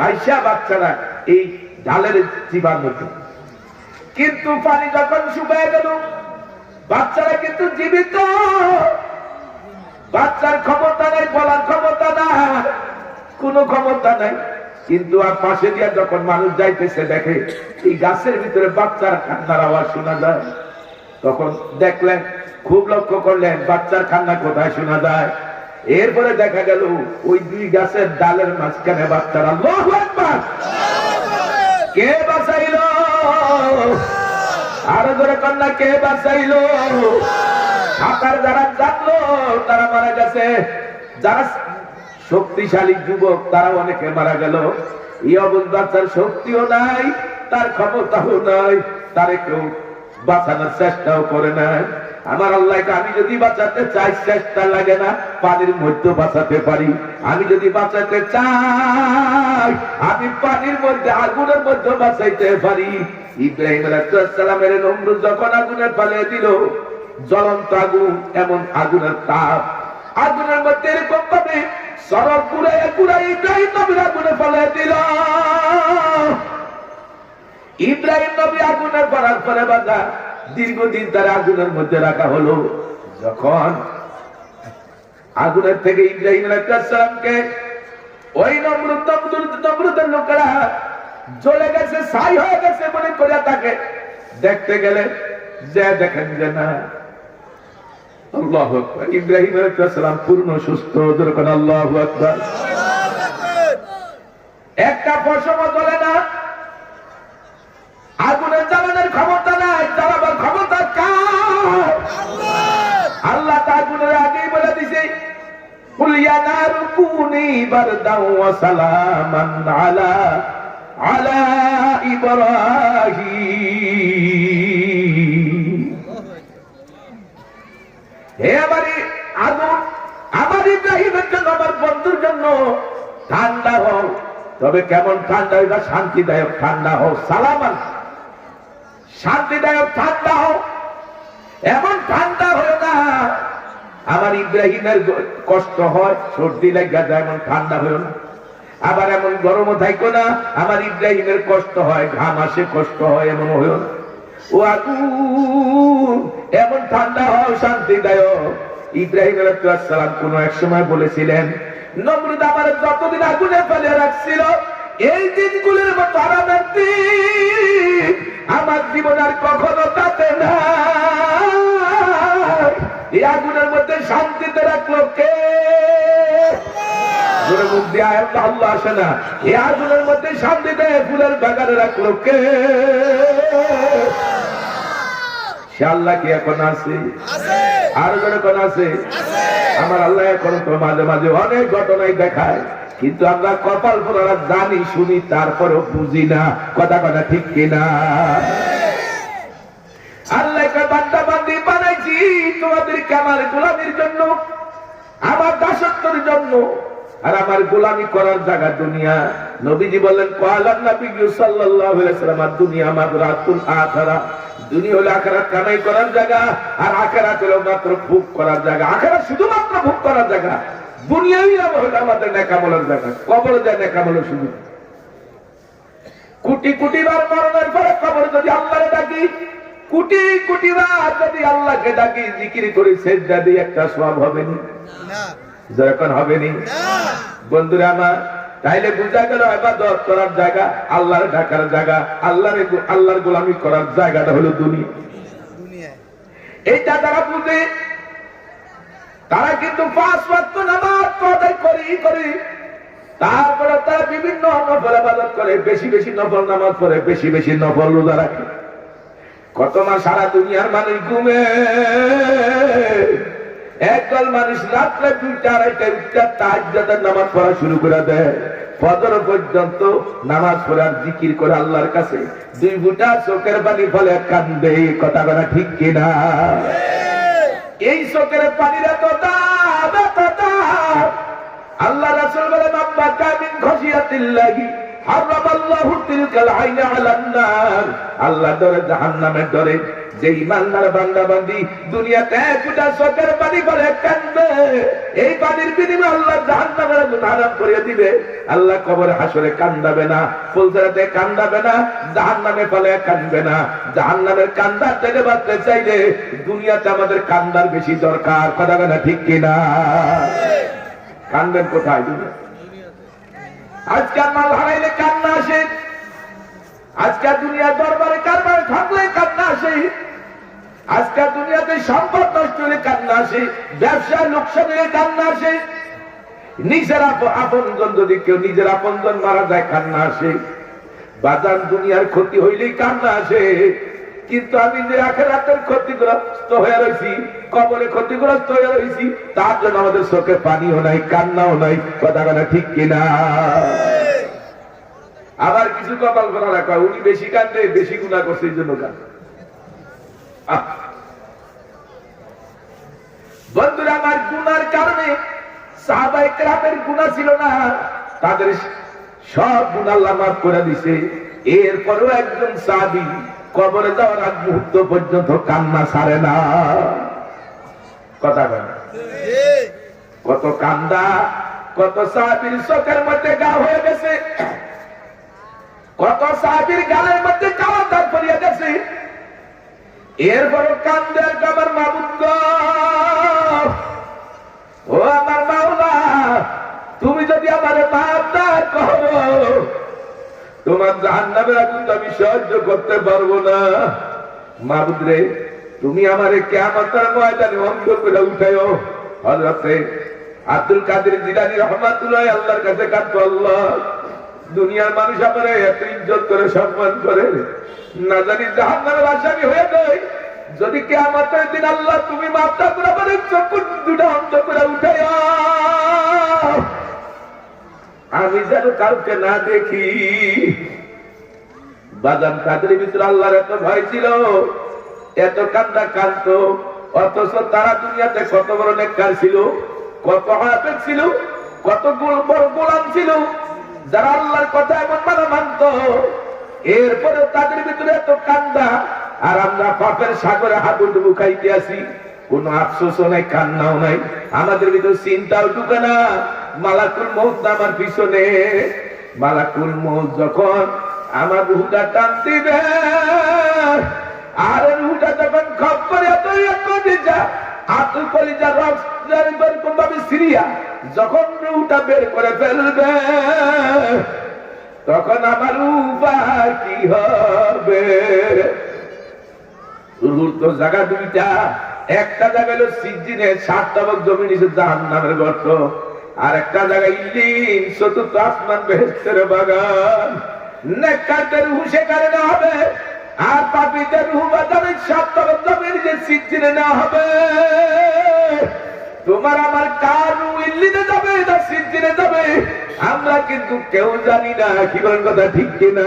ভাইসা বাচ্চারা এই ডালের চিবার মধ্যে। কিন্তু পানি যখন শুকিয়ে গেল, বাচ্চারা কিন্তু জীবিত, বাচ্চার ক্ষমতা নাই, বলার ক্ষমতা নাই, কোনো ক্ষমতা নাই। কিন্তু আর পাশে দিয়ে যখন মানুষ যাইতেছে দেখে এই গাছের ভিতরে বাচ্চার কান্নার আওয়াজ শোনা যায়, তখন দেখলেন, খুব লক্ষ্য করলেন বাচ্চার কান্না কোথায় শোনা যায়। এরপরে দেখা গেল ওই দুই গাছের ডালের মাঝখানে বাচ্চারা। আল্লাহু আকবার! কে বাঁচাইলো? আরো ধরে কন্যা, কে বাঁচাইলো? সাঁতার যারা জানলো তারা মারা গেছে, যারা শক্তিশালী যুবক তারা অনেকে মারা গেল। এই অবুঝ বাচ্চার শক্তিও নাই, তার ক্ষমতাও নাই, তারে কেউ বাঁচানোর চেষ্টাও করে না। আমার আল্লাহকে আমি যদি বাঁচাতে চাই, চেষ্টা লাগে না, পানির মধ্যে বাঁচাতে পারি। আমি যদি বাঁচাতে চাই, আমি পানির মধ্যে, আগুনের মধ্যে বাঁচাইতে পারি। ইব্রাহিম আলাইহিস সালামের নমরুদ যখন আগুনে ফেলে দিল, জ্বলন্ত আগুন, এমন আগুনের তাপ, আগুনের মধ্যে এরকম ভাবে সড়ক ঘুরাইয়া ঘুরাই ইব্রাহিম নবীর আগুনে ফেলে দিল। ইব্রাহিম নবী আগুনে পড়ার পরে বাঁধা দীর্ঘদিন তারা আগুনের মধ্যে রাখা হলো। যখন আগুনের থেকে ইব্রাহিম আলাইহিস সালামকে ওই নমরুদের লোকেরা জ্বলে গেছে, ছাই হয়ে গেছে মনে করে তাকে দেখতে গেলে, যে দেখেন যে না, আল্লাহু আকবার, ইব্রাহিম আলাইহিস সালাম পূর্ণ সুস্থ। যখন আল্লাহু আকবার, একটা পশমও জ্বলে না, আগুনের জ্বালানোর ক্ষমতা নাই, জ্বালাবার ক্ষমতা কার? আল্লাহ তা আগুনের আগেই বলে দিছে, কুল ইয়া নারু কুনি বারদাও ওয়া সালামান আলা ইব্রাহিম। হে আমারি আগুন, আমার ইব্রাহিমের জন্য, আমার বন্ধুর জন্য ঠান্ডা হও। তবে কেমন ঠান্ডা? এটা শান্তিদায়ক ঠান্ডা হোক, সালামান, শান্তিদায়ক ঠান্ডা হোক। এমন ঠান্ডা হয় না আমার ইব্রাহিমের কষ্ট হয়, সর্দি লাগা যায়, এমন ঠান্ডা হয় না। আবার এমন গরমও থাকো না আমার ইব্রাহিমের কষ্ট হয়, ঘাম আসে, কষ্ট হয়, এমন হয় না। ও আগুন, এমন ঠান্ডা হও, শান্তিদায়ক। ইব্রাহিম আলাইহিস সালাম কোন এক সময় বলেছিলেন, নমরুদ আমার যতদিন আগুনে ফেলে রাখছিল, এই দিনগুলোর মতো আরামের দিন আমার জীবন আর কখনো কাটে না। এই আগুনের মধ্যে শান্তিতে রাখলো কে? মুখ দিয়ে আল্লাহ আসে না। এই আগুনের মধ্যে শান্তিতে ফুলের বাগানে রাখলো কে? সে আল্লাহ কি এখন আছে? আরো যখন আছে আমার আল্লাহ এখন তো মাঝে মাঝে অনেক ঘটনাই দেখায়, কিন্তু আমরা কপাল পোড়ারা জানি, শুনি, তারপরেও বুঝি না। কথা কথা ঠিক কিনা? আল্লাহকে বান্দা বান্দি বানাইছি তোমাদেরকে আমার গোলামির জন্য, আমার দাসত্বের জন্য, আর আমার গোলামি করার জায়গা দুনিয়া। নবীজি বললেন, ক্বালান নবী সাল্লাল্লাহু আলাইহি ওয়াসাল্লাম, দুনিয়া মাযরাতুল আখিরা, দুনিয়া হলো আখিরাত কামাই করার জায়গা, আর আখিরাত হলো মাত্র ভোগ করার জায়গা। আখিরাত শুধুমাত্র ভোগ করার জায়গা, দুনিয়াই হলো আমাদের নেকামলের জায়গা। কবর যায় নেকামলের শুধু। কোটি কোটি বার মরণের পরে কবর যদি আল্লাহরে ডাকি, কোটি কোটি বার যদি আল্লাহকে ডাকি, জিকির করি, সেজদা দিই, একটা সওয়াব হবে না? যখন হবে না বন্ধুরা আমার, তাইলে বুঝা গেল ইবাদত করার জায়গা, আল্লাহর ডাকার জায়গা, আল্লাহর গোলামি করার জায়গাটা হলো দুনিয়া। এইটা যারা বুঝে তারা কিন্তু 5 ওয়াক্ত নামাজ আদায় করি, তারপরে তারা বিভিন্ন নফল ইবাদত করে, বেশি বেশি নফল নামাজ পড়ে, বেশি বেশি নফল রোজা রাখে। কত মাস সারা দুনিয়ার মানুষ ঘুমে, একদল মানুষ রাত্রে 2টা 2:30 উঠে তাহাজ্জুদের নামাজ পড়া শুরু করে দেয়, ফজর পর্যন্ত নামাজ পড়ার জিকির করে আল্লাহর কাছে 2 ফুটা চোখের পানি ফলে কান্দে। কথা বলা ঠিক কিনা? এই চোখের পানির এত দাম, এত দাম। আল্লাহ রাসূল বলেন, আম্মা কামিন খশিয়াতিল্লাহি হারামাল্লাহু তিলকাল আইনা আলান নার, আল্লাহ ডরে জাহান্নামের ডরে যে ইমানদার বান্দা বান্দি দুনিয়াতে একটা চোখের পানি করে কাঁদবে, এই পানির বিনিময়ে আল্লাহ জাহান্নামের আগুন হারাম করে দিবে। আল্লাহ কবরে হাসরে কান্দাবে না, ফুলসরাতে কান্দাবে না, জাহান্নামে ফলে কাঁদবে না। জাহান্নামের কান্দার থেকে বাঁচতে চাইলে দুনিয়াতে আমাদের কান্দার বেশি দরকার, কথা না ঠিক কিনা? কান্দবেন কোথায়? দুনিয়া। আজকাল মাল হারাইলে কান্না আসে, আজকাল দুনিয়ার দরবারে কারবার থাকলে কান্না আসে, আজকাল দুনিয়াতে সম্পদ নষ্ট হলে কান্না আসে, ব্যবসায় লোকসান হলে কান্না আসে, নিজের আপনজন যদি কেউ নিজের আপনজন মারা যায় কান্না আসে, বাজার দুনিয়ার ক্ষতি হইলেই কান্না আসে। কিন্তু আমি যে আখিরাতের ক্ষতিগ্রস্ত হয়ে রয়েছি, কবরে ক্ষতিগ্রস্ত হয়ে রয়েছি, তার জন্য আমাদের চোখে পানিও নাই, কান্নাও নাই, কথা কথা ঠিক কিনা? আবার কিছু কপাল করা রাখা, উনি বেশি কান্দে, বেশি গুনাহ করছে এই জন্য কান্দে। বন্ধুরা আমার, গুনার কারণে সাহাবায়ে কেরামের গুনাহ ছিল না, তাদের সব গুনাহ আল্লাহ মাফ করে দিয়েছে। এরপরেও একজন সাহাবী কবরে যাওয়ার আগ মুহূর্ত পর্যন্ত কান্না ছাড়ে না, কথা বলে। কত কান্দা, কত সাহাবীর চোখের মধ্যে গা হয়ে গেছে, কত সাহাবীর গালের মধ্যে কালো দাগ পড়িয়া গেছে। এরপরও কান্দে, আমার মাবুদ গো, ও আমার মাওলা, তুমি যদি আমারে মাফ না করো, তোমার জাহান্নামের আগুন আমি সহ্য করতে পারবো না। মাবুদ রে, তুমি আমারে কিয়ামতের ময়দানে অন্ধ করে উঠাইও। হযরতে আব্দুল কাদের জিলানী রাহমাতুল্লাহ আল্লাহর কাছে কাঁদতো, আল্লাহ, দুনিয়ার মানুষ আমারে এত ইজ্জত করে সম্মান করে, না জানি জাহান্নামের আসামি হয়ে যায়, যদি কিয়ামতের দিন আল্লাহ তুমি মাফ না করে আমারে চোখ দুটো অন্ধ করে উঠাইও, আমি যেন কাউকে না দেখি। বাজান কাদের ভিতরে আল্লাহর এত ভয় ছিল, এত কান্দা কাঁদতো, অথচ তারা দুনিয়াতে কত বড় নেককার ছিল, কত হাফেজ ছিল, কত বড় গোলাম ছিল, যারা আল্লাহর কথা এমন মানে মানত। এরপরে তাদের ভিতরে এত কান্দা, আর আমরা পাপের সাগরে হাবুডুবু খাইতে আসি, কোন আফসোসও নাই, কান্নাও নাই, আমাদের ভিতরে চিন্তাও ঢুকে না। মালাকুল মউত আমার পিছনে, মালাকুল মউত যখন আমার রূহটা টান দিবে, আর রূহটা যখন খপ করে আতুল কলিজা রক্ত ভাবে সিরিয়া যখন রূহটা বের করে ফেলবে, তখন আমার উপায় কি হবে? রূহ তো জায়গা দুইটা, একটা জায়গা হলো সিজ্জিনের 7 তবক জমি নিচে জাহান্নামের গর্ত, আর একটা জায়গা ইল্লিন, চতুর্থ আসমান বেহেশতের বাগান। নেককারদের রূহ সেখানে না হবে, আর পাপীদের রূহ বাজারে 7 তবক জমি নিচে সিজ্জিনে না হবে। তোমার আমার কার রূহ ইল্লিনে যাবে না সিজ্জিনে যাবে, আমরা কিন্তু কেউ জানি না। কি বলেন, কথা ঠিক কিনা?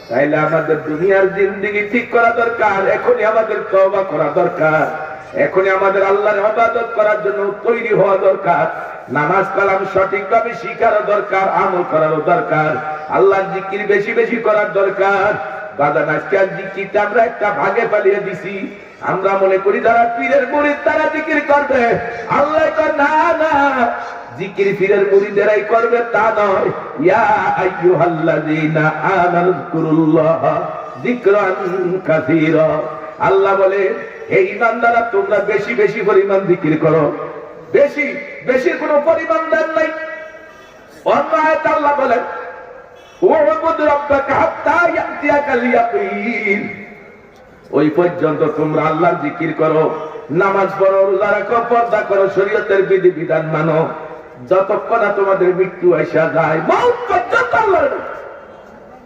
তাইলে আমাদের দুনিয়ার জিন্দেগি ঠিক করা দরকার, এখনই আমাদের তওবা করা দরকার, এখনই আমাদের আল্লাহর ইবাদত করার জন্য তৈরি হওয়া দরকার, নামাজ কালাম সঠিকভাবে শিখারও দরকার, আমল করারও দরকার, আল্লাহর জিকির বেশি বেশি করার দরকার। বাজান আজকাল জিকিরটা আমরা একটা ভাগে পালিয়ে দিছি, আমরা মনে করি যারা পীরের মুরিদ তারা জিকির করবে, আল্লাহ কয় না না, জিকির পীরের মুরিদেরাই করবে তা নয়। ইয়া আইয়ুহাল্লাযীনা আমানু যিকুরুল্লাহ যিকরান কাসীরা, আল্লাহ বলে হে ঈমানদাররা তোমরা বেশি বেশি পরিমাণ জিকির করো। বেশি বেশি কোনো পরিমাণ দেন নাই। অন্য আয়াতে আল্লাহ বলেন ওয়াবুদ রাব্বাকা হাত্তা ইয়াতিয়াকাল ইয়াকিন, ওই পর্যন্ত তোমরা আল্লাহর জিকির করো, নামাজ পড়ো, রোজা রাখো, পর্দা করো, শরীয়তের বিধি বিধান মানো, যতক্ষণ না তোমাদের মৃত্যু আসা যায়, মওত পর্যন্ত আল্লাহর।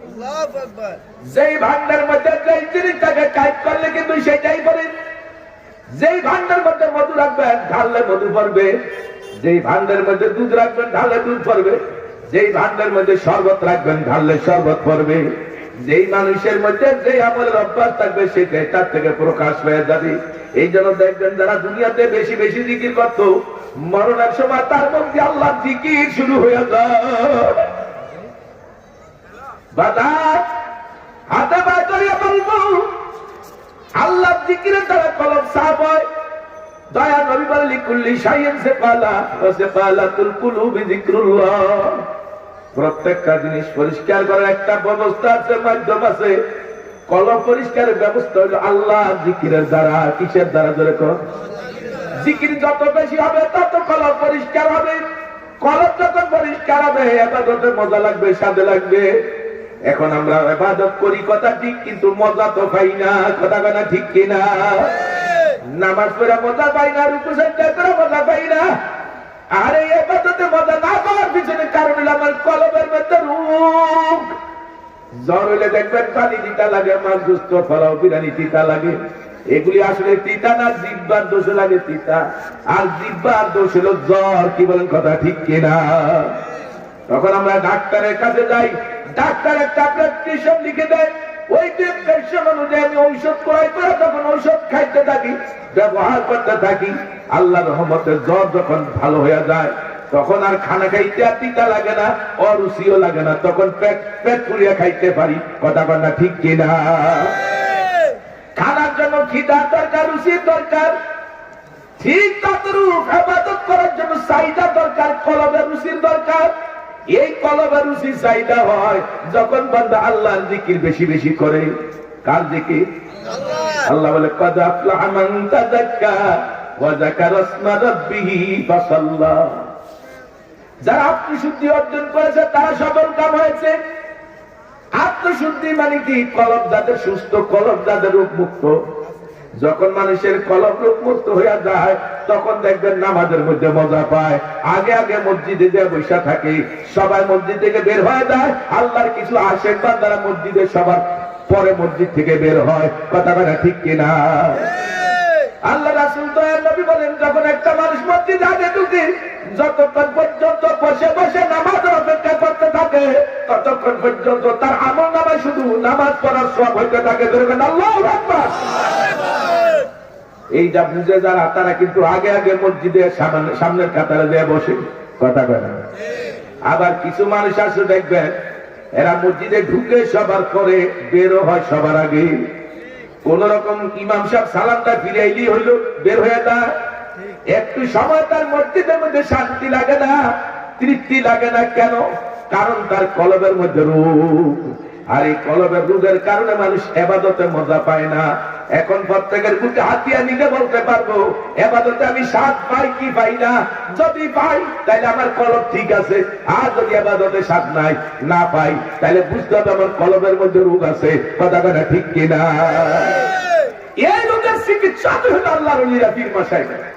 আল্লাহু আকবার। যেই ভান্ডার মধ্যে যেই জিনিসটাকে কাজ করলে কিন্তু সেটাই পড়ে, যেই ভান্ডার মধ্যে মধু রাখবেন ঢাললে মধু পড়বে, যেই ভান্ডার মধ্যে দুধ রাখবেন ঢাললে দুধ পড়বে, যেই ভান্ডার মধ্যে শরবত রাখবেন ঢাললে শরবত পড়বে। যেই মানুষের মধ্যে যে আমলের অভ্যাস থাকবে সেটাই তার থেকে প্রকাশ হয়ে যাবে। এই জন্য দেখবেন যারা দুনিয়াতে বেশি বেশি জিকির করতো, মরণের সময় তার মধ্যে আল্লাহর জিকির শুরু হয়ে যায়। বাজার হাতে পায়ে ধরিয়া বলবো আল্লাহ জিকিরের দ্বারা কলব সাফ হয়। দয়া নবী বলেন লিকুল্লি শাইইন সিফালা ওয়া সিফালাতুল কুলুবি যিকরুল্লাহ। প্রত্যেকটা জিনিস পরিষ্কার করার একটা ব্যবস্থা আছে, মাধ্যম আছে। কলব পরিষ্কারের ব্যবস্থা হলো আল্লাহ জিকিরের দ্বারা। কিসের দ্বারা? ধরে কর। জিকির যত বেশি হবে তত কলব পরিষ্কার হবে। কলব যত পরিষ্কার হবে ইবাদতে মজা লাগবে, স্বাদ লাগবে। এখন আমরা ইবাদত করি কথা ঠিক, কিন্তু মজা তো পাই না। কথা কথা ঠিক কিনা? নামাজ পড়া মজা পাই না, রুকু সাজদা করে মজা পাই না। আর এই ইবাদতে মজা না পাওয়ার পিছনে কারণ হলো আমার কলবের মধ্যে রোগ। জ্বর হলে দেখবেন পানি তিতা লাগে, মাছ গোস্ত ফলাও বিরিয়ানি তিতা লাগে। এগুলি আসলে তিতা না, জিহ্বার দোষে লাগে তিতা। আর জিহ্বার দোষ হলো জ্বর। কি বলেন? কথা ঠিক কিনা? তখন আমরা ডাক্তারের কাছে যাই, ডাক্তার একটা প্রেসক্রিপশন লিখে দেয়। ওই প্রেসক্রিপশন অনুযায়ী আমি ঔষধ ক্রয় করে তখন ঔষধ খাইতে থাকি, ব্যবহার করতে থাকি। আল্লাহর রহমতে জ্বর যখন ভালো হয়ে যায় তখন আর খানা খাইতে আর তিতা লাগে না, অরুচিও লাগে না। তখন পেট পুড়িয়ে খাইতে পারি। কথা বলা ঠিক কিনা? খানার জন্য খিদা দরকার, রুচির দরকার। ঠিক ততরূপ ইবাদত করার জন্য চাহিদা দরকার, কলবের রুচির দরকার। এই কলবের রুচি চাহিদা হয় যখন বান্দা আল্লাহর জিকির বেশি বেশি করে। কার জিকির? আল্লাহ বলে কদ আফলাহা মান তাযাক্কা ওয়া যাকারা ইসমা রাব্বিহি ফাসাল্লা। যারা আত্মশুদ্ধি অর্জন করেছে তারা সফল কাম হয়েছে। আত্মশুদ্ধি মানে কি? কলব যাদের সুস্থ, কলব যাদের রোগমুক্ত। যখন মানুষের কলব রোগমুক্ত হয়ে যায় তখন দেখবেন নামাজের মধ্যে মজা পায়। আগে আগে মসজিদে যে বসে থাকে, সবাই মসজিদ থেকে বের হয়ে যায়। আল্লাহর কিছু আশেক বান্দারা মসজিদে সবার পরে মসজিদ থেকে বের হয়। কথা বলা ঠিক কিনা? আল্লাহ রাসূল দয়ার নবী বলেন যখন একটা মানুষ মসজিদে আগে ঢুকে যতক্ষণ পর্যন্ত বসে বসে নামাজের অপেক্ষা করতে থাকে ততক্ষণ পর্যন্ত তার আমল নামায় শুধু নামাজ পড়ার সওয়াব হইতে থাকে। ধরবেন আল্লাহু আকবার। এই যা বুঝে যারা তারা কিন্তু আগে আগে মসজিদে সামনের কাতারে দিয়ে বসে। কথা বলে না। আবার কিছু মানুষ আছে দেখবেন এরা মসজিদে ঢুকে সবার পরে বেরো হয় সবার আগে। কোন রকম ইমাম সাহেব সালামটা ফিরাইলি হইল বের হয়ে যায়। একটু সময় তার মসজিদের মধ্যে শান্তি লাগে না, তৃপ্তি লাগে না। কেন? কারণ তার কলবের মধ্যে রোগ। আর এই কলবের রোগের কারণে মানুষ ইবাদতে মজা পায় না। এখন প্রত্যেকের বুকে হাতিয়া নিতে বলতে পারবো ইবাদতে আমি স্বাদ পাই কি পাই না। যদি পাই তাহলে আমার কলব ঠিক আছে, আর যদি ইবাদতে স্বাদ নাই না পাই তাহলে বুঝতে হবে আমার কলবের মধ্যে রোগ আছে। কথা কথা ঠিক কিনা? এই রোগের চিকিৎসা তো হলো আল্লাহর ওলিরা, পীর মাশায়েখরা।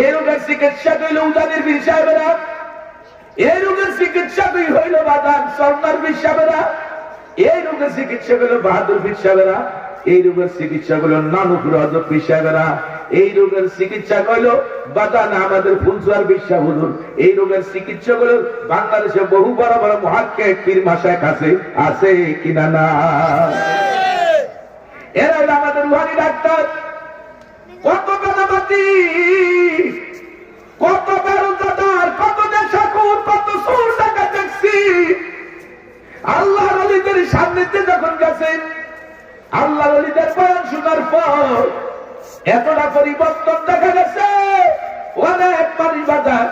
এই রোগের চিকিৎসা হইল উজানির পীর সাহেবেরা। এই রোগের চিকিৎসা হইল বাদান সরনার পীর সাহেবেরা। এই রোগের চিকিৎসা হইল বাহাদুর পীর সাহেবেরা। এই রোগের চিকিৎসা হইল নানুপুর হযরত পীর সাহেবেরা। এই রোগের চিকিৎসা হইল বাদান আমাদের ফুলসুয়ার পীর সাহেব হুজুর। এই রোগের চিকিৎসা হইল বাংলাদেশে বহু বড় বড় মুহাক্কিক পীর মাশায়েখ আছে কিনা? না। এরা হলো আমাদের রুহানি ডাক্তার। কত বেনামাজি, কত বেরোজগার, কত নেশাখোর, কত চোর ডাকাত দেখছি। আল্লাহর ওলিদের সান্নিধ্যে যখন গেছেন, আল্লাহর ওলিদের বয়ান শোনার পর এতটা পরিবর্তন দেখা গেছে। অনেক মানুষ বাজার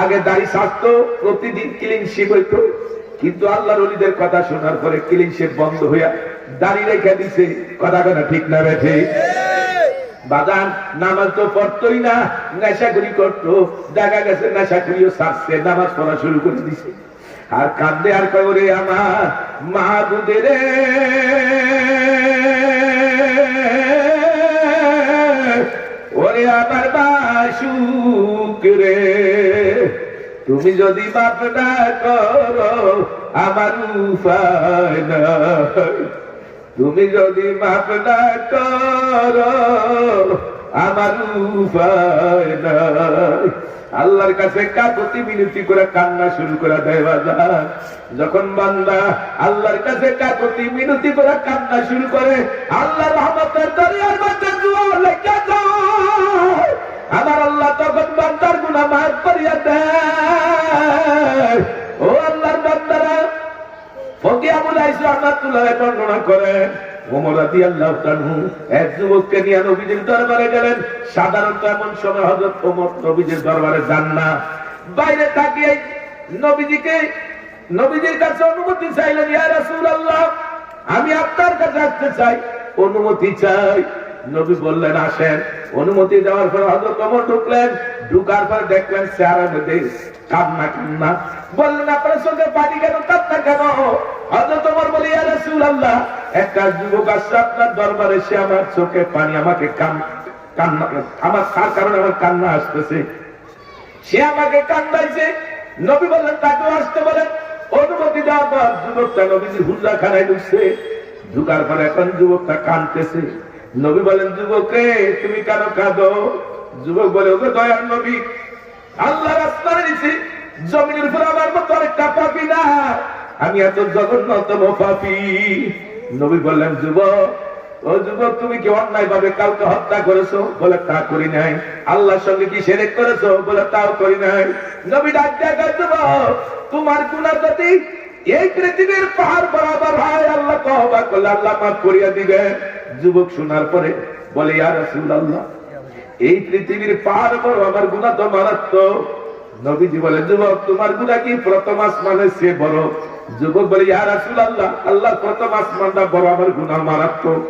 আগে দাড়ি ছাড়তো, প্রতিদিন ক্লিন শেভ হইতো, কিন্তু আল্লাহর ওলিদের কথা শোনার পরে ক্লিন শেভ বন্ধ হইয়া দাড়ি রেখে দিছে। কথা কথা ঠিক না বেঠে? বাজান নামাজ তো পড়তোই না, নেশাখুরি করতো। দেখা গেছে নেশাখুরিও ছাড়ছে, নামাজ পড়া শুরু করে দিছে। আর কান্দে আর কয় ওরে আমার মাহবুবে রে, ওরে আমার মাশুক রে, তুমি যদি মাফ না করো আমার উপায় নাই। তুমি যদি মাফ না করো আমার উপায় নাই। আল্লাহর কাছে কাকুতি মিনতি করে কান্না শুরু করে দেয় বাজার। যখন বান্দা আল্লাহর কাছে কাকুতি মিনতি করে কান্না শুরু করে, আল্লাহর রহমতের দরিয়ার মধ্যে জোয়ার লেগে যায়। আমার আল্লাহ তখন বান্দার গুনাহ মাফ করিয়া দেয়। ও আল্লাহর বান্দারা, ফকি আবু লাইস রাহমাতুল্লাহ বর্ণনা করেন ওমর রাদিয়াল্লাহু তাআলা এক যুবককে নিয়ে নবীজির দরবারে গেলেন। সাধারণত এমন সময় হযরত ওমর নবীজির দরবারে যান না, বাইরে তাকিয়ে নবীজির কাছে অনুমতি চাইলেন, ইয়া রাসূলুল্লাহ আমি আপনার কাছে আসতে চাই, অনুমতি চাই। নবী বললেন আসেন। অনুমতি দেওয়ার পর হযরত ওমর ঢুকলেন। ঢুকার পর দেখলেন চেহারার মধ্যে কান্না। বললেন আপনার চোখে পানি কেন, কান্না কেন? হযরত ওমর বলে, ইয়া রাসূলুল্লাহ একটা যুবক আসছে আপনার দরবারে, সে আমার চোখে পানি, আমাকে কান্না, আমার তার কারণে আমার কান্না আসতেছে, সে আমাকে কান্দাইছে। নবী বললেন তাকেও আসতে বলেন। অনুমতি দেওয়ার পর যুবকটা নবীজি হুজরাখানায় ঢুকছে। ঢুকার পর এখন যুবকটা কাঁদতেছে। নবী বলেন যুবকে তুমি কেন কাঁদো? যুবক বলে, ওকে দয়ার নবী, আল্লাহর আসমানের নিচে জমিনের উপর আমার মতো আরেকটা পাপী না, আমি এত জঘন্যতম পাপী। নবী বললেন যুবক, ও যুবক তুমি কি অন্যায় ভাবে কাউকে হত্যা করেছো? বলে তা করি নাই। আল্লাহর সঙ্গে কি শিরক করেছো? বলে তাও করি নাই। নবী ডাক দিয়ে কয়, যুবক তোমার গুনাহ যদি এই পৃথিবীর পাহাড় বরাবর হয়, আল্লাহ তওবা করলে আল্লাহ মাফ করিয়া দিবে। যুবক শোনার পরে বলে, ইয়া রাসূলুল্লাহ এই পৃথিবীর পাহাড় বড়, আমার গুনাহ তো মারাত্মক। নবীজি বলে, যুবক তোমার গুনাহ কি প্রথম আসমানের চেয়ে বড়? যুবক বলে, ইয়া রাসূলুল্লাহ আল্লাহর প্রথম আসমানটা বড়, আমার গুনাহ মারাত্মক।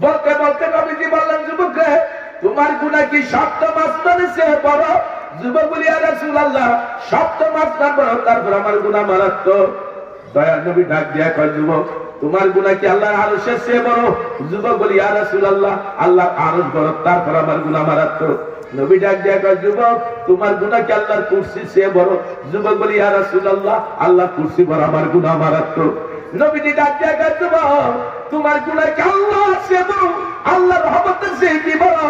বলতে বলতে নবীজি বললেন, যুবককে তোমার গুনাহ কি সপ্তম আসমানের চেয়ে বড়? যুবক বলে, ইয়া রাসূলুল্লাহ সপ্তম আসমান বড়, তারপর আমার গুনাহ মারাত্মক। দয়ার নবী ডাক দিয়া কয়, যুবক তোমার গুনাহ কি আল্লাহর আরশের চেয়ে বড়? যুবক বলে, ইয়া রাসূলুল্লাহ আল্লাহর আরশ বড়, তারপর আমার গুনাহ মারাত্মক। নবী ডাক দিয়া কয়, যুবক তোমার গুনাহ কি আল্লাহর কুরসির চেয়ে বড়? যুবক বলে, ইয়া রাসূলুল্লাহ আল্লাহর কুরসি বড়, আমার গুনাহ মারাত্মক। নবীজি ডাক দিয়া কয়, যুবক তোমার গুনাহ কি আল্লাহর চেয়ে বড়? আল্লাহর রহমতের চেয়ে কি বড়?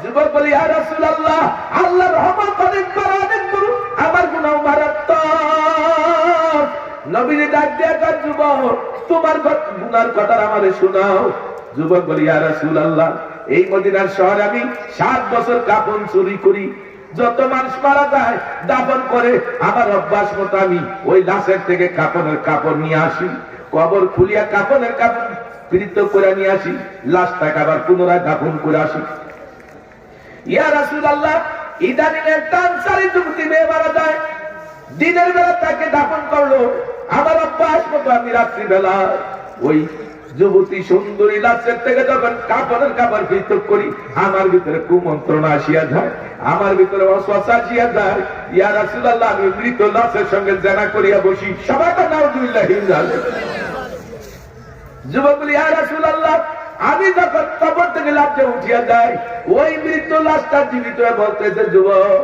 যুবক বলে, ইয়া রাসূলুল্লাহ আল্লাহর রহমত অনেক বড়, অনেক বড়, আমার গুনাহ মারাত্মক। নবীজি ডাক দিয়া কয়, যুবক তোমার গুনার কথা আমারে শোনাও। যুবক বলে, ইয়া রাসূলুল্লাহ এই মদিনার শহরে আমি 7 বছর কাফন চুরি করি, যত মানুষ মারা যায় দাফন করে আমার অভ্যাস মতো আমি ওই লাশের থেকে কাফনের কাপড় নিয়ে আসি, কবর খুলিয়া কাফনের কাপড় পৃথক করে নিয়ে আসি, লাশটাকে আবার পুনরায় দাফন করে আসি। ইয়া রাসূলুল্লাহ ইদানিং একটা আনসারী যুবতী মেয়ে মারা যায়, দিনের বেলা তাকে দাফন করলো, আমার অভ্যাস মতো আমি রাত্রি বেলা ওই যুবতী সুন্দরী লাশের থেকে যখন কাপড়ের কাপড় পৃথক করি, আমার ভিতরে কুমন্ত্রণা আসিয়া যায়, আমার ভিতরে ওয়াসওয়াসা আসিয়া যায়। ইয়া রাসূলুল্লাহ আমি মৃত লাশের সঙ্গে জেনা করিয়া বসি। সবাই তো নাউযুবিল্লাহ। যুবক বলি, ইয়া রাসূলুল্লাহ আমি যখন কবর থেকে লাফে উঠিয়া যাই, ওই মৃত লাশটা জীবিত হয়ে বলতেছে, যুবক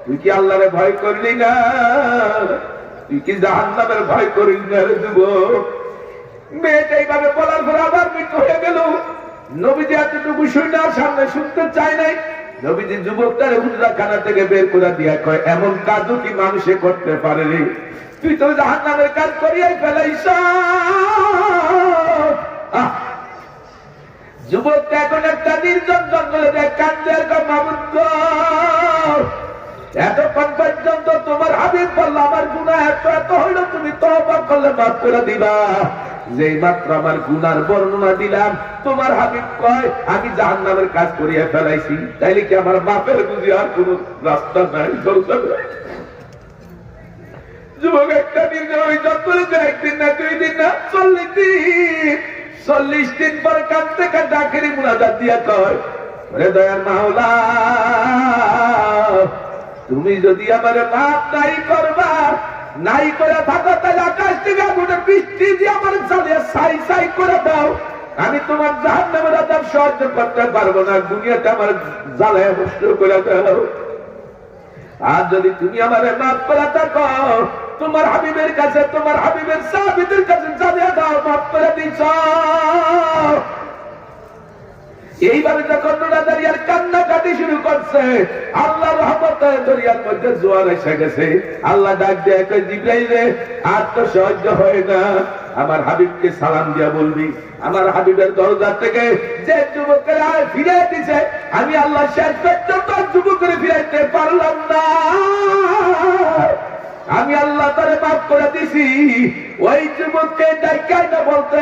তুই কি আল্লাহরে ভয় করলি না? তুই কি জাহান্নামের ভয় করলি না রে যুবক? মেয়েটা এইভাবে বলার পর আবার মৃত্যু হয়ে গেল। নবীজি এতটুকু শুনে সামনে শুনতে চাই নাই। নবীজি যুবকটারে হুজরাখানা থেকে বের করে দিয়া কয়, এমন কাজও কি মানুষে করতে পারে রে? তুই তো জাহান্নামের কাজ করিয়াই ফেলাইছ। যুবকটা এখন একটা নির্জন জঙ্গলে যায়, কান্দে আর কয়, মাবুদ গো এতক্ষণ পর্যন্ত তোমার হাবিব বলল আমার গুনাহ এত এত হইল, তুমি তওবা করলে মাফ করে দিবা। যেই মাত্র আমার গুনার বর্ণনা দিলাম, তোমার হাবিব কয় আমি জাহান্নামের কাজ করিয়া ফেলাইছি, তাইলে কি আমার মাফের বুঝি আর কোন রাস্তা নাই? যুবক একটা দিন ওই জঙ্গলে যায়, একদিন না 2 দিন না 40 দিন, 40 দিন পর কাঁদতে কাঁদতে আখেরি মুনাজাত দিয়া কয়, ওরে দয়ার মাওলা তুমি যদি আমার মাফ নাই করবা, নাই করে থাকো, তাহলে আকাশ থেকে আগুনের বৃষ্টি দিয়ে আমার জ্বালিয়ে ছাই ছাই করে দাও। আমি তোমার জাহান্নামের আযাব সহ্য করতে পারবো না, দুনিয়াতে আমার জ্বালায় নষ্ট করে দাও। আর যদি তুমি আমার মাফ করে থাকো, তোমার হাবিবের কাছে, তোমার হাবিবের সাহাবীদের কাছে জানিয়ে দাও মাফ করে দিছ। এইভাবে যখন দাঁড়িয়ে কান্নাকাটি শুরু করছে, আল্লাহ রহমতে দরিয়ার মধ্যে জোয়ার এসে গেছে। আল্লাহ ডাক দিয়ে কয়, জিবরাইল রে আর তো সহ্য হয় না, আমার হাবিবকে সালাম দিয়া বলবি, আমার হাবিবের দরজা থেকে যে যুবকেরা ফিরে দিছে, আমি আল্লাহ শেষ পর্যন্ত যুবকের ফিরাইতে পারলাম না। আমি আল্লাহ তারে মাফ করে দিছি। ওই যুবককে ডাইকাই না বলতে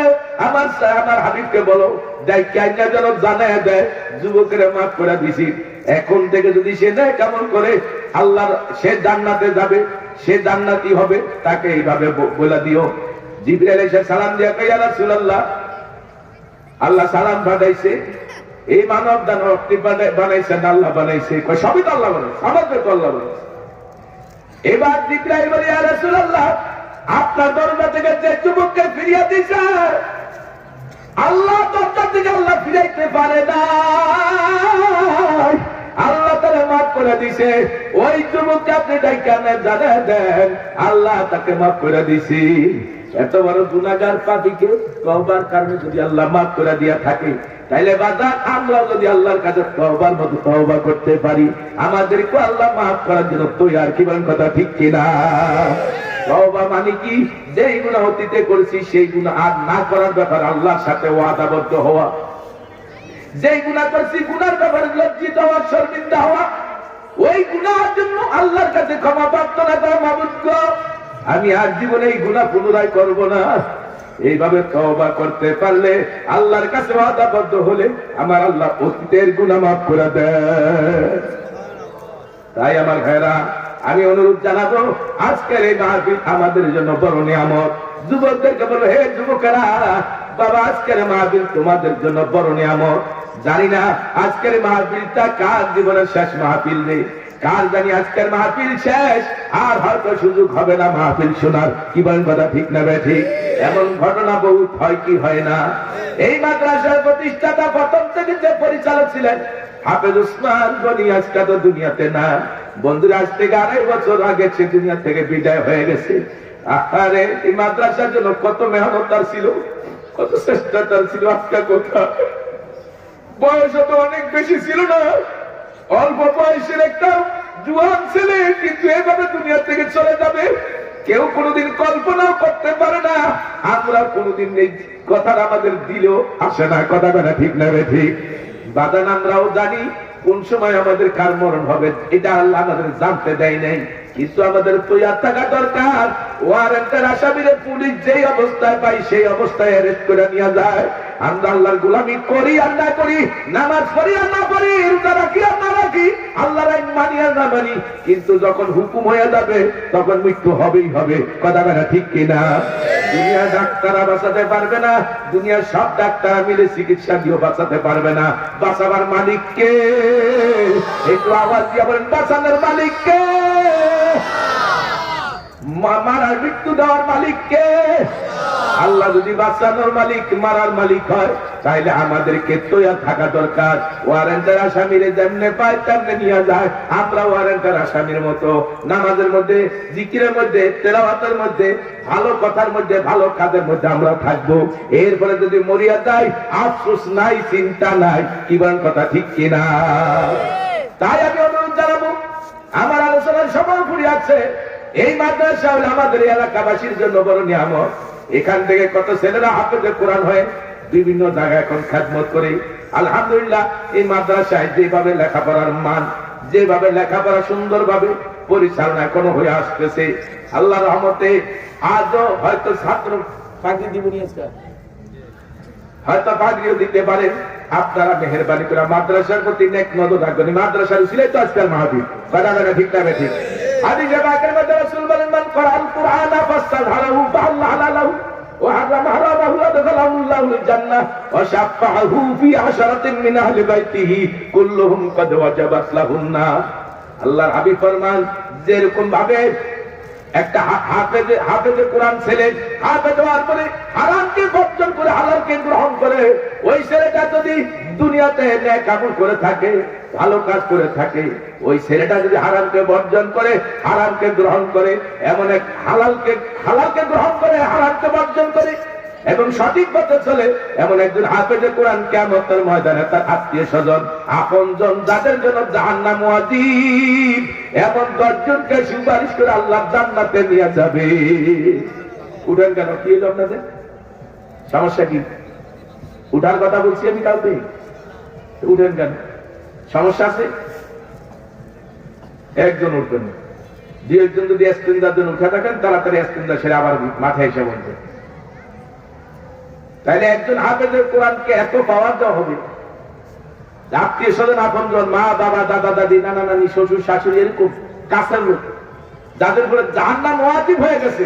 আমার হাবিবকে বলো ডাইকাই না যেন জানায় দেয় যুবকের মাফ করে দিছি। এখন থেকে যদি সে নেয় কেমন করে আল্লাহর সে জান্নাতে যাবে, সে জান্নাতি হবে, তাকে এইভাবে বলে দিও। জিবরাইল এসে সালাম দিয়া কই, ইয়া রাসূলুল্লাহ, আল্লাহ সালাম পাঠাইছে, এই মানব দানব আপনি বানাইছেন, আল্লাহ বানাইছে? কই সবই তো আল্লাহ বানাইছে, আমাকে তো আল্লাহ বানাইছে। এবার জিবরাইল বলে, ইয়া রাসূলুল্লাহ, আপনার দরজা থেকে যে যুবককে ফিরিয়ে দিয়েছে আল্লাহ দরজা থেকে আল্লাহ ফিরাইতে পারে না, আল্লাহ তারে মাফ করে দিছে। ওই যুবককে আপনি ডাইকানে জানায় দেন আল্লাহ তাকে মাফ করে দিছি। এত বড় গুনাহগার পাপীকে তওবার কারণে যদি আল্লাহ মাফ করে দিয়া থাকে, তাইলে বাদা আমরা যদি আল্লাহর কাছে তওবার মতো তওবা করতে পারি, আমাদেরকে আল্লাহ মাফ করার জন্য তৈয়ার। কি বলেন কথা ঠিক কিনা? তওবা মানে কি? যেই গুনাহ অতীতে করেছি সেই গুনাহ আর না করার ব্যাপারে আল্লাহর সাথে ওয়াদাবদ্ধ হওয়া। যেই গুনাহ করছি গুনার ব্যাপারে লজ্জিত হওয়া, শর্মিন্দা হওয়া, ওই গুনাহের জন্য আল্লাহর কাছে ক্ষমা প্রার্থনা করা। মাবুদ গো, আমি আর জীবনে এই গুনাহ পুনরায় করব না। এইভাবে তওবা করতে পারলে, আল্লাহর কাছে ওয়াদাবদ্ধ হলে আমার আল্লাহ অতীতের গুনাহ মাফ করে দেয়। তাই আমার ভাইরা, আমি অনুরোধ জানাবো, আজকের এই মাহফিল আমাদের জন্য বড় নিয়ামত। যুবকদেরকে বলো, হে যুবকেরা, বাবা আজকের মাহফিল তোমাদের জন্য বড় নিয়ামত। জানি না আজকের মাহফিলটা কার জীবনের শেষ মাহফিল নেই, কার জানি আজকের মাহফিল শেষ, আর হয়তো সুযোগ হবে না মাহফিল শোনার। কি বলেন কথা ঠিক না ঠিক? এমন ঘটনা বহুত হয় কি হয় না? এই মাদ্রাসার প্রতিষ্ঠাতা প্রথম থেকে যে পরিচালক ছিলেন হাফেজ উসমান গনি, আজকে তো দুনিয়াতে না। বন্ধুরা, আজ থেকে 2.5 বছর আগে সে দুনিয়া থেকে বিদায় হয়ে গেছে। আরে এই মাদ্রাসার জন্য কত মেহনত তার ছিল, কত চেষ্টা তার ছিল। আজকে কোথা, বয়স তো অনেক বেশি ছিল না, অল্প বয়সের একটা জুয়ান ছেলে, কিন্তু এভাবে দুনিয়া থেকে চলে যাবে কেউ কোনোদিন কল্পনাও করতে পারে না। আমরা কোনোদিন এই কথাটা আমাদের দিলেও আসে না। কথা কথা ঠিক না ঠিক? বাদান আমরাও জানি কোন সময় আমাদের কার মরণ হবে, এটা আল্লাহ আমাদের জানতে দেয় নাই, কিন্তু আমাদের তৈয়ার থাকা দরকার। ওয়ারেন্টের আসামিরে পুলিশ যেই অবস্থায় পাই সেই অবস্থায় অ্যারেস্ট করে নিয়ে যায়। আমরা আল্লাহর গোলামি করি আর না করি, নামাজ পড়ি আর না পড়ি, রোজা রাখি আর না রাখি, আল্লাহর আইন মানি আর না মানি, কিন্তু যখন হুকুম হয়ে যাবে তখন মৃত্যু হবেই হবে। কথা বলা ঠিক কিনা? দুনিয়া ডাক্তাররা বাঁচাতে পারবে না, দুনিয়ার সব ডাক্তাররা মিলে চিকিৎসা দিয়েও বাঁচাতে পারবে না। বাঁচাবার মালিককে একটু আওয়াজ দিয়ে বলেন, বাঁচানোর মালিককে, মারার মৃত্যু দেওয়ার মালিককে। আল্লাহ যদি বাঁচানোর মালিক, মারার মালিক হয়, তাইলে আমাদেরকে তৈয়ার থাকা দরকার। ওয়ারেন্টের আসামিরে যেমনে পায় তেমনে নিয়ে যায়। আমরা ওয়ারেন্টের আসামির মতো নামাজের মধ্যে, জিকিরের মধ্যে, তেলাওয়াতের মধ্যে, ভালো কথার মধ্যে, ভালো কাজের মধ্যে আমরা থাকবো। এরপরে যদি মরিয়া যায়, আফসোস নাই, চিন্তা নাই। কি বলেন কথা ঠিক কিনা? তাই আমি অনুরোধ জানাবো, আমার আলোচনার সময় ফুরিয়ে আছে। এই মাদ্রাসা হলো আমাদের এলাকাবাসীর জন্য বড় নিয়ামত। এখান থেকে কত ছেলেরা হাফেজে কোরআন হয়ে বিভিন্ন জায়গায় এখন খেদমত করে। আলহামদুলিল্লাহ, এই মাদ্রাসায় যেভাবে লেখাপড়ার মান, যেভাবে লেখাপড়া সুন্দরভাবে পরিচালনা এখনো হয়ে আসতেছে, আল্লাহর রহমতে আজও হয়তো ছাত্র ফাঁকি দিবনি, হয়তো ফাঁকিও দিতে পারে। আপনারা মেহেরবানি করে মাদ্রাসার প্রতি নেক নজর রাখবেন। মাদ্রাসার উসিলায় তো আজকাল মাহফিল। কথা বলা ঠিক না ঠিক? হাদিসে পাকের মধ্যে রাসূল বলেন, মান ক্বরাআল কুরআনা ফাসতাযহারাহু ফাআল্লাহু হালালাহু ওয়া হারামা হারামাহু আদখালাহুল্লাহুল জান্নাহ ওয়া শাফাআহু ফি আশরাতিন মিন আহলি বাইতিহি কুল্লুহুম ক্বাদ ওয়াজাবাত লাহুন নার। আল্লাহর হাবিব ফরমান, যেরকম ভাবে একটা হাফেজে কোরআন ছেলে হাফেজ হওয়ার পরে হারামকে বর্জন করে হালালকে গ্রহণ করে, ওই ছেলেটা যদি দুনিয়াতে নেক আমল করে থাকে, ভালো কাজ করে থাকে, ওই ছেলেটা যদি হারামকে বর্জন করে, হারামকে গ্রহণ করে, এমন এক হালালকে গ্রহণ করে, হারামকে বর্জন করে এবং সঠিক পথে চলে, এমন একজন হাফেজে কোরআন কিয়ামতের ময়দানে তার আত্মীয় স্বজন, আপনজন, যাদের জন্য জাহান্নাম ওয়াজিব, এমন 10 জনকে সুপারিশ করে আল্লাহ জান্নাতে নিয়ে যাবে। উঠেন কেন? কি হলো আপনাদের সমস্যা? কি উঠার কথা বলছি আমি কাউকে? উঠেন কেন? সমস্যা আছে? একজন উঠবেন, দুই একজন যদি ইস্তেঞ্জার জন্য উঠে থাকেন তাড়াতাড়ি ইস্তেঞ্জা সেরে আবার মাথায় এসে বলবে। তাইলে একজন হাফেজের কোরআনকে এত পাওয়ার দেওয়া হবে, আত্মীয় স্বজন আপনজন, মা বাবা দাদা দাদি নানা নানি শ্বশুর শাশুড়ি এরকম কাছের লোক যাদের উপরে জাহান্নাম ওয়াজিব হয়ে গেছে,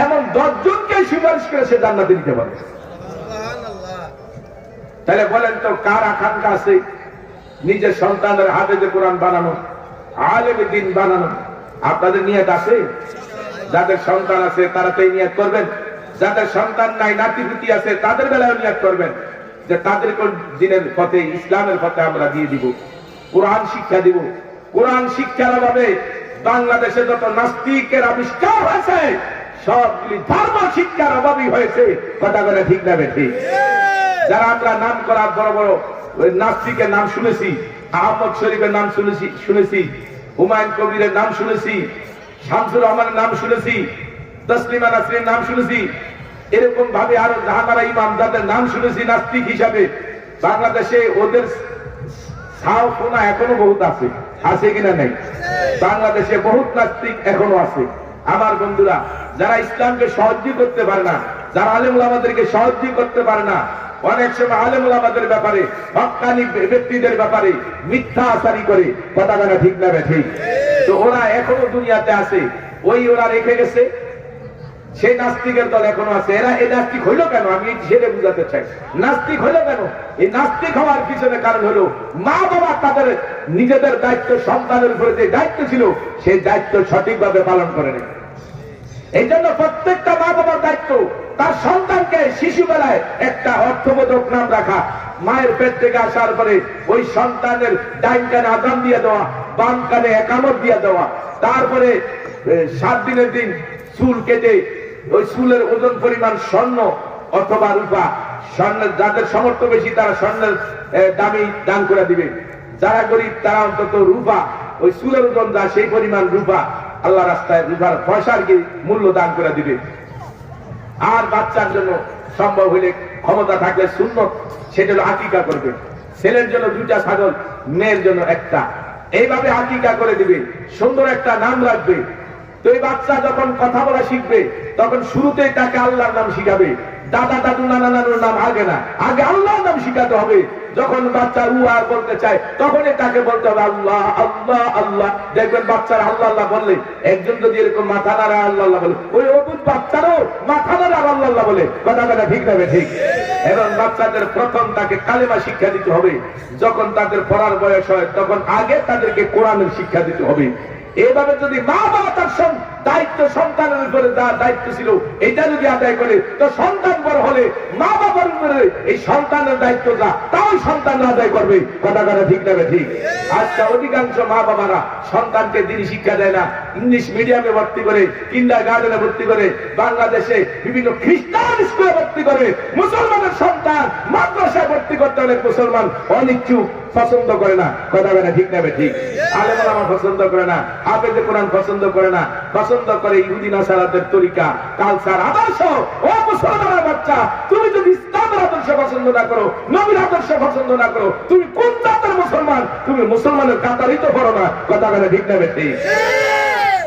এমন 10 জনকে সুপারিশ করে সে জান্নাতে দিতে পারে। তাহলে বলেন তো কার আকাঙ্ক্ষা আছে নিজের সন্তানের হাফেজে কোরআন বানানো, আলেমে দ্বীন বানানো? আপনাদের নিয়ত আছে? যাদের সন্তান আছে তারা তো এই নিয়ত করবেন, যাদের সন্তান নাই নাতিপুতি আছে তাদের বেলায় নিয়ত করবেন যে তাদেরকে দিনের পথে ইসলামের পথে আমরা দিয়ে দিব, কোরআন শিক্ষা দিব। কোরআন শিক্ষার অভাবে বাংলাদেশে যত নাস্তিকের আবিষ্কার হয়েছে সবগুলি ধর্ম শিক্ষার অভাবই হয়েছে। কথা বলে ঠিক না ঠিক? যারা আমরা নাম করা বড় বড় নাস্তিকের নাম শুনেছি, আহমদ শরীফের নাম শুনেছি, হুমায়ুন কবিরের নাম শুনেছি, শামসুর রহমানের নাম শুনেছি, তসলিমা নাসরিনের নাম শুনেছি, এরকম ভাবে আরো জাহানারা ইমাম যাদের নাম শুনেছি নাস্তিক হিসাবে, বাংলাদেশে ওদের সাহসনা এখনো বহুত আছে। আছে কিনা নেই? বাংলাদেশে বহুত নাস্তিক এখনো আছে। আমার বন্ধুরা, যারা ইসলামকে সহ্য করতে পারে না, যারা আলেম ওলামাদেরকে সহ্য করতে পারে না, অনেক সময় আলেম ওলামাদের ব্যাপারে, হক্কানি ব্যক্তিদের ব্যাপারে মিথ্যা আচারি করে, কথা বলা ঠিক না ঠিক? তো ওরা এখনো দুনিয়াতে আছে, ওই ওরা রেখে গেছে, সেই নাস্তিকের দল এখনো আছে। এরা এই নাস্তিক হইল কেন? আমি সেটা বুঝাতে চাই। নাস্তিক হইল কেন? এই নাস্তিক হওয়ার পিছনে কারণ হলো মা বাবা তাদের নিজেদের দায়িত্ব, সন্তানের উপরে যে দায়িত্ব ছিল সেই দায়িত্ব সঠিকভাবে পালন করে নেই। এই জন্য প্রত্যেকটা মা বাবার দায়িত্ব তার সন্তানকে শিশুবেলায় একটা অর্থবোধক নাম রাখা, মায়ের পেট থেকে আসার পরে ওই সন্তানের ডাইন কানে আযান দিয়ে দেওয়া, বাম কানে একামত দিয়ে দেওয়া, তারপরে 7 দিনের দিন চুল কেটে ওই চুলের ওজন পরিমাণ স্বর্ণ অথবা রূপা, স্বর্ণের যাদের সামর্থ্য বেশি তারা স্বর্ণের দামি দান করে দিবে, যারা গরিব তারা অন্তত রূপা, ওই চুলের ওজন যা সেই পরিমাণ রূপা আল্লাহ রাস্তায় রূপার পয়সার কি মূল্য দান করে দিবে। আর বাচ্চার জন্য সম্ভব হইলে ক্ষমতা থাকলে সুন্নত, সেটা হলো আকিকা করবে। ছেলের জন্য 2টা ছাগল, মেয়ের জন্য 1টা, এইভাবে আকিকা করে দিবে, সুন্দর একটা নাম রাখবে। তো এই বাচ্চা যখন কথা বলা শিখবে তখন শুরুতেই তাকে আল্লাহর নাম শিখাবে। দাদা দাদু নানা নানুর নাম আগে না, আগে আল্লাহর নাম শিখাতে হবে। যখন বাচ্চা আর বলতে চায় তখনই তাকে বলতে হবে আল্লাহ আল্লাহ আল্লাহ। দেখবেন বাচ্চারা আল্লাহ আল্লাহ বললে, একজন যদি এরকম মাথা নাড়া আল্লাহ আল্লাহ বলে, ওই অবুধ বাচ্চারও মাথা নাড়া আল্লাহ আল্লাহ বলে। কথা কথা ঠিক না ঠিক? এবং বাচ্চাদের প্রথম তাকে কালেমা শিক্ষা দিতে হবে। যখন তাদের পড়ার বয়স হয় তখন আগে তাদেরকে কোরআনের শিক্ষা দিতে হবে। এইভাবে যদি মা বাবা তার দায়িত্ব, সন্তানের উপরে যা দায়িত্ব ছিল এটা যদি আদায় করে, তো সন্তান বড় হলে মা বাবার উপরে এই সন্তানের দায়িত্ব যা তাও সন্তান আদায় করবে। কথা কথা ঠিক না ঠিক? আজকে অধিকাংশ মা বাবারা সন্তানকে দিনই শিক্ষা দেয় না, ইংলিশ মিডিয়ামে ভর্তি করে, কিন্ডারগার্টেনে ভর্তি করে, বাংলাদেশে বিভিন্ন খ্রিস্টান স্কুলে ভর্তি করে। মুসলমানের সন্তান মাদ্রাসায় ভর্তি করতে হলে মুসলমান অনিচ্ছুক, পছন্দ করে না। কথা বলে ঠিক না ঠিক? আলেম ওলামা পছন্দ করে না, হাফেজে কোরআন পছন্দ করে না, পছন্দ করে ইহুদি নাসারাদের তরিকা, কালচার, আদর্শ। ও মুসলমানের বাচ্চা, তুমি যদি ইসলামের আদর্শ পছন্দ না করো, নবীর আদর্শ পছন্দ না করো, তুমি কোন জাতের মুসলমান? তুমি মুসলমানের কাতারই তো করো না। কথা বলে ঠিক না ঠিক?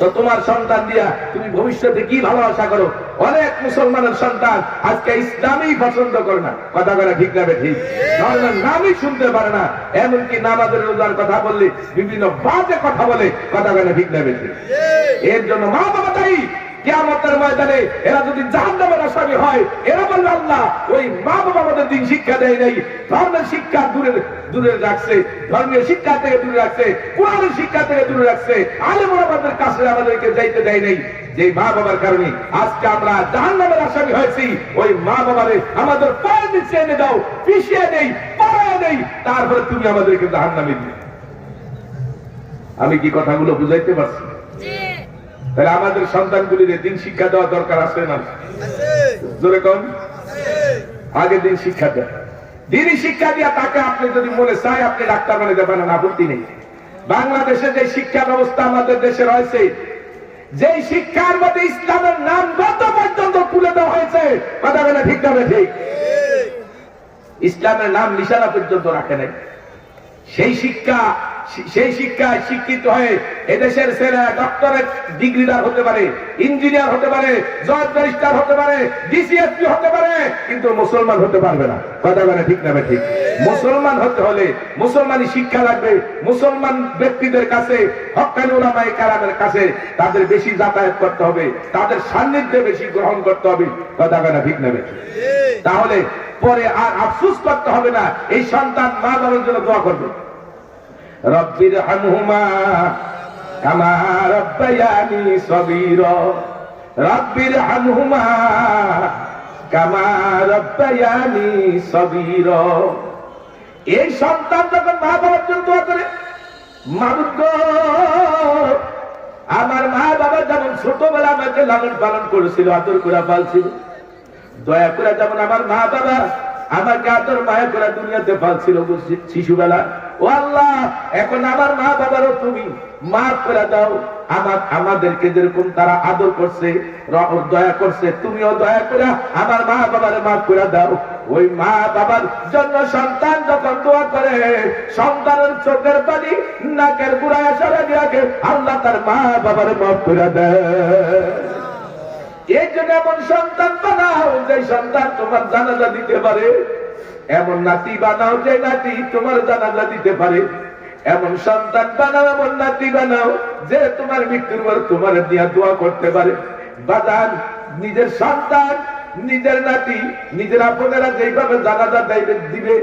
তো তোমার সন্তান দিয়া তুমি ভবিষ্যতে কি ভালো আশা করো? অনেক মুসলমানের সন্তান আজকে ইসলামই পছন্দ করে না। কথা বলে ঠিক না ঠিক? ধর্মের নামই শুনতে পারে না, এমনকি নামাজের রোজার কথা বললে বিভিন্ন বাজে কথা বলে। কথা বলে ঠিক না ঠিক? এর জন্য মা বাবা দায়ী। কিয়ামতের ময়দানে এরা যদি জাহান্নামের আসামি হয়, এরা বলবে আল্লাহ ওই মা বাবা আমাদের দিন শিক্ষা দেয় নাই, ধর্মের শিক্ষা দূরে রাখছে, ধর্মীয় শিক্ষা থেকে দূরে রাখছে, কোরআনের শিক্ষা থেকে দূরে রাখছে, আলেম ওলামাদের কাছে আমাদেরকে যাইতে দেয় নাই। যে মা বাবার কারণে আজকে আমরা জাহান্নামের আসামি হয়েছি। ওই মা বাবারে আমাদের পায়ের নিচে এনে দাও, পিছিয়ে নেই, পাড়ায় নেই, তারপরে তুমি আমাদেরকে জাহান্নামে দিও। আমি কি কথাগুলো বুঝাইতে পারছি? তাহলে আমাদের সন্তানগুলির দিন শিক্ষা দেওয়া দরকার আছে না? জোরে কম। আগে দিন শিক্ষা দেয়, দিনই শিক্ষা দিয়া তাকে আপনি যদি মনে চায় আপনি ডাক্তার বানাতে পারেন, আপত্তি নেই। বাংলাদেশে যে শিক্ষা ব্যবস্থা আমাদের দেশে রয়েছে, যে শিক্ষার মধ্যে ইসলামের নাম গত পর্যন্ত তুলে দেওয়া হয়েছে, কথা বলে ঠিক না ঠিক? ইসলামের নাম নিশানা পর্যন্ত রাখে নাই। সেই শিক্ষা সেই শিক্ষায় শিক্ষিত হয়ে এদেশের ছেলেরা ডক্টরেট ডিগ্রিদার হতে পারে, ইঞ্জিনিয়ার হতে পারে, জজ ব্যারিস্টার হতে পারে, ডিসিএসপি হতে পারে, কিন্তু মুসলমান হতে পারবে না। কথা বলে ঠিক না ঠিক? মুসলমান হতে হলে মুসলমানি শিক্ষা লাগবে। মুসলমান ব্যক্তিদের কাছে, হক্কানি উলামায়ে কেরামের কাছে তাদের বেশি যাতায়াত করতে হবে, তাদের সান্নিধ্যে বেশি গ্রহণ করতে হবে। কথা বলে ঠিক না? তাহলে পরে আর আফসোস করতে হবে না। এই সন্তান মা বাবার জন্য দোয়া করবে, রব্বির হামহুমা কামা রাব্বায়ানি সগীরা, রব্বির হামহুমা কামা রাব্বায়ানি সগীরা। এই সন্তান যখন মা বাবার জন্য দোয়া করে, মাবুদ গো, আমার মা বাবা যেমন ছোটবেলা আমাকে লালন পালন করেছিল, আদর করে পালছিল, দয়া করে যেমন আমার মা বাবা আমাকে আদর মায়া করে দুনিয়াতে পালছিল শিশুবেলা, ও আল্লাহ, এখন আমার মা বাবারও তুমি মাফ করে দাও। আমাদেরকে যেরকম তারা আদর করছে, দয়া করছে, তুমিও দয়া করে আমার মা বাবারে মাফ করে দাও। ওই মা বাবার জন্য সন্তান যখন দোয়া করে, সন্তানের চোখের পানি নাকের গুড়ায় আসার আগে আল্লাহ তার মা বাবারে মাফ করে দেয়। এই জন্য এমন সন্তান বানাও যে সন্তান তোমার জানাজা দিতে পারে, এমন নাতি বানাও যে নাতি তোমার জানাজা দিতে পারে, এমন সন্তান বানাও, এমন নাতি বানাও যে তোমার মৃত্যুর পর তোমার দিয়া দোয়া করতে পারে। বাজান, নিজের সন্তান, নিজের নাতি, নিজের আপনারা যেইভাবে জানাজা দিবে,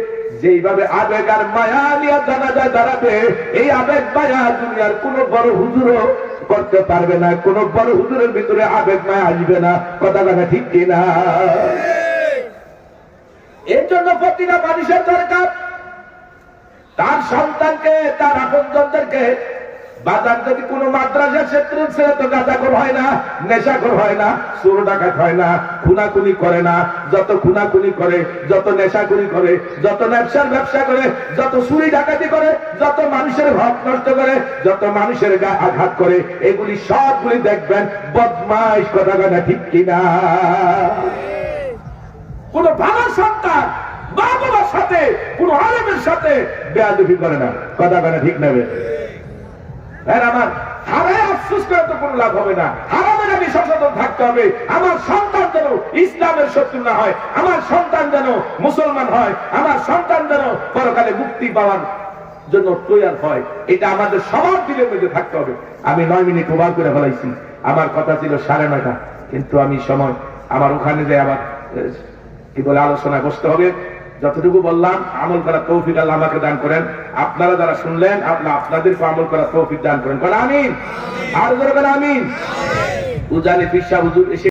যেইভাবে আবেগ আর মায়া নিয়ে জানাজা দাঁড়াবে, এই আবেগ মায়া দুনিয়ার কোন বড় হুজুরও করতে পারবে না। কোন বড় হুজুরের ভিতরে আবেগ মায়া আসবে না। কথা বলা ঠিক কিনা? এর জন্য প্রতিটা মানুষের দরকার তার সন্তানকে, তার আপনজনদেরকে, বাজার যদি কোন মাদ্রাসার ক্ষেত্রে ছেলে তো গাঁজাখোর হয় না, নেশাখোর হয় না, চোর ডাকাত হয় না, খুনাখুনি করে না, যত খুনাখুনি করে, যত নেশাখুনি করে, যত ব্যবসা করে, যত চুরি ডাকাতি করে, যত মানুষের হক নষ্ট করে, যত মানুষের গায়ে আঘাত করে, এগুলি সবগুলি দেখবেন বদমাইশ। কথা কথা ঠিক কিনা? কোন ভালো সন্তান মা বাবার সাথে, কোন আলেমের সাথে বেয়াদবি করে না। কথা কথা ঠিক নেবে আমার? হারায় আফসোস করে তো কোনো লাভ হবে না। হারামের আমি সচেতন থাকতে হবে। আমার সন্তান যেন ইসলামের শত্রু না হয়, আমার সন্তান যেন মুসলমান হয়, আমার সন্তান যেন পরকালে মুক্তি পাওয়ার জন্য তৈরি হয়। এটা আমাদের সবার দিলের মধ্যে থাকতে হবে। আমি 9 মিনিট ওভার করে ফেলাইছি। আমার কথা ছিল 9:30, কিন্তু আমি সময় আমার ওখানে যে আবার কি বলে আলোচনায় বসতে হবে। যতটুকু বললাম আমল করার তৌফিক আল্লাহ আমাকে দান করেন। আপনারা যারা শুনলেন আপনাদেরকে আমল করার তৌফিক দান করেন। আমিন। আর আমিন। উজানি পীর সাহেব হুজুর এসে